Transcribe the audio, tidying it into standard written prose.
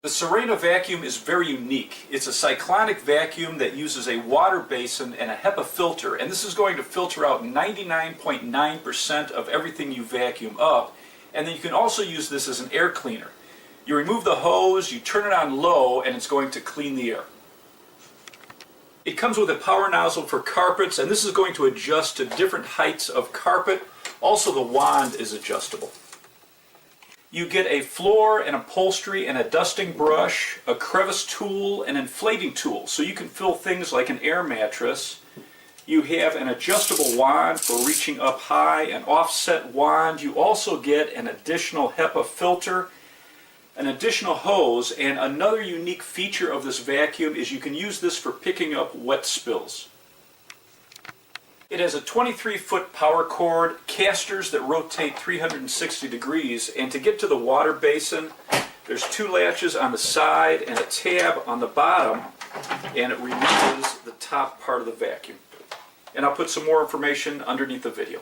The Sirena vacuum is very unique. It's a cyclonic vacuum that uses a water basin and a HEPA filter, and this is going to filter out 99.9% of everything you vacuum up, and then you can also use this as an air cleaner. You remove the hose, you turn it on low, and it's going to clean the air. It comes with a power nozzle for carpets, and this is going to adjust to different heights of carpet. Also, the wand is adjustable. You get a floor and upholstery and a dusting brush, a crevice tool, and inflating tool, so you can fill things like an air mattress. You have an adjustable wand for reaching up high, an offset wand. You also get an additional HEPA filter, an additional hose, and another unique feature of this vacuum is you can use this for picking up wet spills. It has a 23-foot power cord, casters that rotate 360 degrees, and to get to the water basin, there's two latches on the side and a tab on the bottom, and it releases the top part of the vacuum. And I'll put some more information underneath the video.